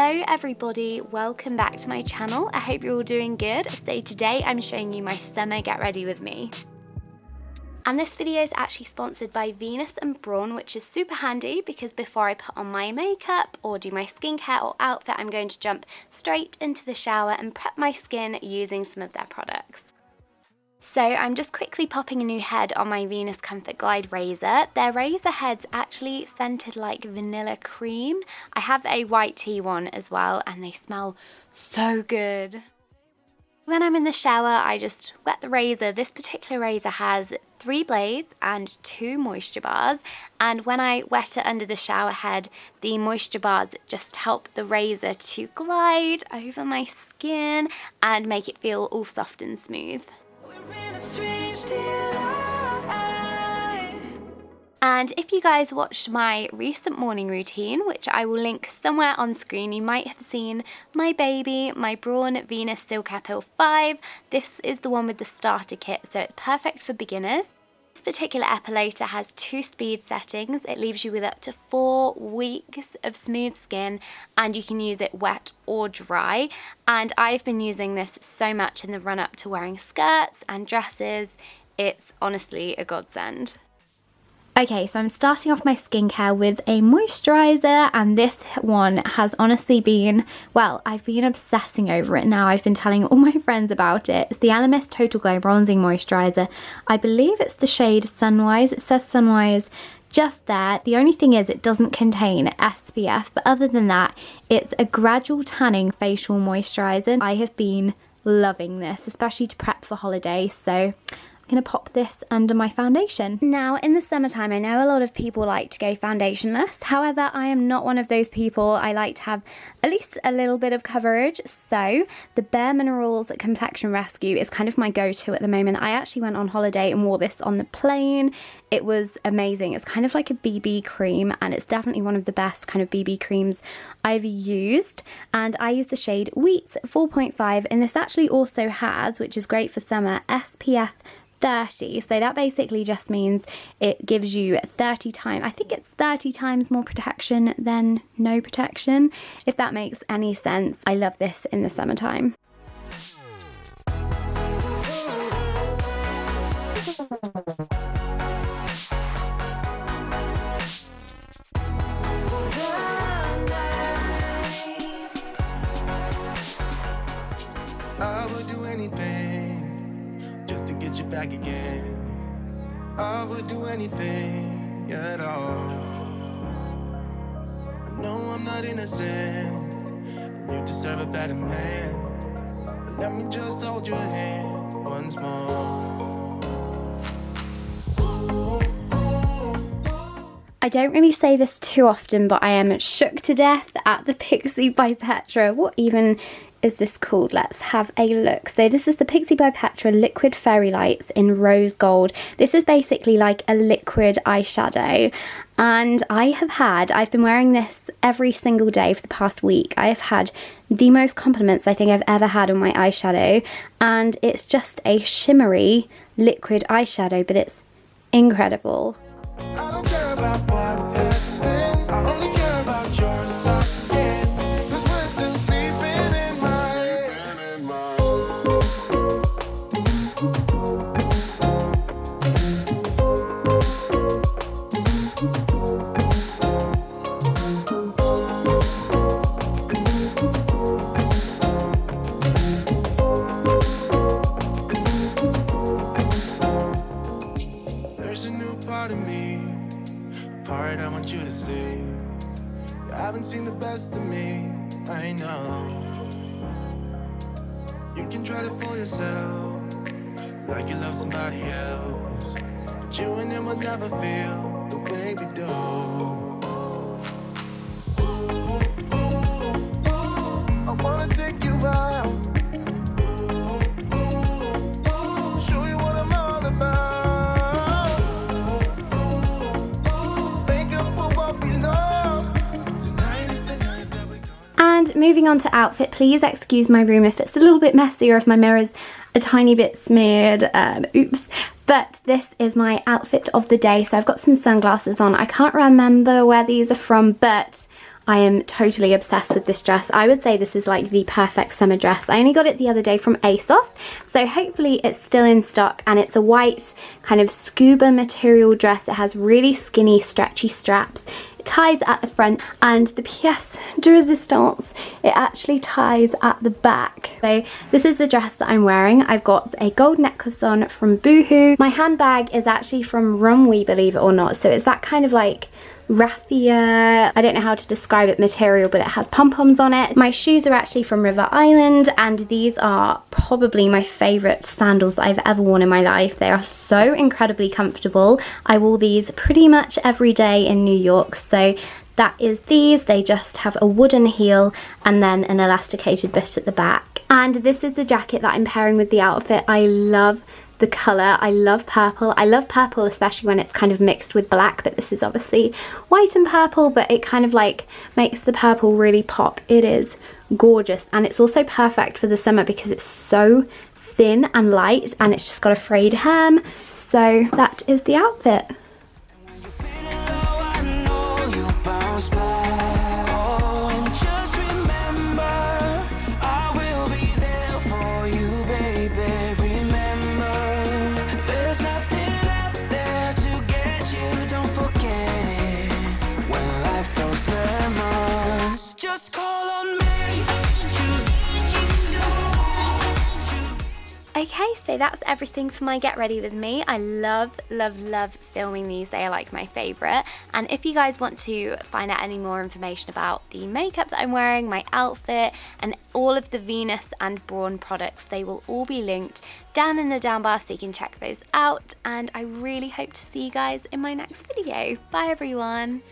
Hello everybody, welcome back to my channel. I hope you're all doing good. So today I'm showing you my summer get ready with me. And this video is actually sponsored by Venus and Brawn, which is super handy because before I put on my makeup or do my skincare or outfit, I'm going to jump straight into the shower and prep my skin using some of their products. So I'm just quickly popping a new head on my Venus Comfort Glide razor. Their razor head's actually scented like vanilla cream. I have a white tea one as well and they smell so good. When I'm in the shower, I just wet the razor. This particular razor has 3 blades and 2 moisture bars, and when I wet it under the shower head, the moisture bars just help the razor to glide over my skin and make it feel all soft and smooth. And if you guys watched my recent morning routine, which I will link somewhere on screen, you might have seen my baby, my Brawn Venus Silk Hair Pill 5. This is the one with the starter kit, so it's perfect for beginners. This particular epilator has 2 speed settings. It leaves you with up to 4 weeks of smooth skin, and you can use it wet or dry. And I've been using this so much in the run up to wearing skirts and dresses. It's honestly a godsend. Okay, so I'm starting off my skincare with a moisturiser, and this one has honestly been, well, I've been obsessing over it now. I've been telling all my friends about it. It's the Elemis Total Glow Bronzing Moisturiser. I believe it's the shade Sunwise. It says Sunwise just there. The only thing is it doesn't contain SPF, but other than that, it's a gradual tanning facial moisturiser. I have been loving this, especially to prep for holiday, so I'm going to pop this under my foundation. Now, in the summertime, I know a lot of people like to go foundationless. However, I am not one of those people. I like to have at least a little bit of coverage. So the Bare Minerals Complexion Rescue is kind of my go-to at the moment. I actually went on holiday and wore this on the plane. It was amazing. It's kind of like a BB cream, and it's definitely one of the best kind of BB creams I've used. And I use the shade Wheat 4.5, and this actually also has, which is great for summer, SPF 30, so that basically just means it gives you 30 times, I think it's 30 times more protection than no protection, if that makes any sense. I love this in the summertime. I would do anything just to get you back again. I would do anything at all. I know I'm not innocent, you deserve a better man, but let me just hold your hand once more. I don't really say this too often, but I am shook to death at the Pixi by Petra. What even is this called? Let's have a look. So this is the Pixi by Petra Liquid Fairy Lights in Rose Gold. This is basically like a liquid eyeshadow, and I've been wearing this every single day for the past week. I have had the most compliments I think I've ever had on my eyeshadow, and it's just a shimmery liquid eyeshadow, but it's incredible. I don't care about what has been, I only care about your soft skin, 'cause we're still sleeping in my There's a new part of me, a part I want you to see. You haven't seen the best of me, I know. You can try to fool yourself, like you love somebody else, but you and him will never feel the way we do. Ooh, ooh, ooh, I wanna take you out. Ooh, ooh, ooh, show you what I'm all about. And moving on to outfit, please excuse my room if it's a little bit messy or if my mirror's a tiny bit smeared, oops. But this is my outfit of the day. So I've got some sunglasses on. I can't remember where these are from, but I am totally obsessed with this dress. I would say this is like the perfect summer dress. I only got it the other day from ASOS, so hopefully it's still in stock, and it's a white kind of scuba material dress. It has really skinny, stretchy straps. It ties at the front, and the pièce de résistance, it actually ties at the back. So this is the dress that I'm wearing. I've got a gold necklace on from Boohoo. My handbag is actually from Runway, believe it or not. So it's that kind of like raffia, I don't know how to describe it, material, but it has pom-poms on it. My shoes are actually from River Island, and these are probably my favourite sandals that I've ever worn in my life. They are so incredibly comfortable. I wore these pretty much every day in New York, so that is these. They just have a wooden heel and then an elasticated bit at the back. And this is the jacket that I'm pairing with the outfit. I love the colour. I love purple. I love purple especially when it's kind of mixed with black, but this is obviously white and purple, but it kind of like makes the purple really pop. It is gorgeous, and it's also perfect for the summer because it's so thin and light, and it's just got a frayed hem. So that is the outfit. Okay, so that's everything for my get ready with me. I love, love, love filming these. They are like my favourite. And if you guys want to find out any more information about the makeup that I'm wearing, my outfit, and all of the Venus and Braun products, they will all be linked down in the down bar so you can check those out. And I really hope to see you guys in my next video. Bye everyone.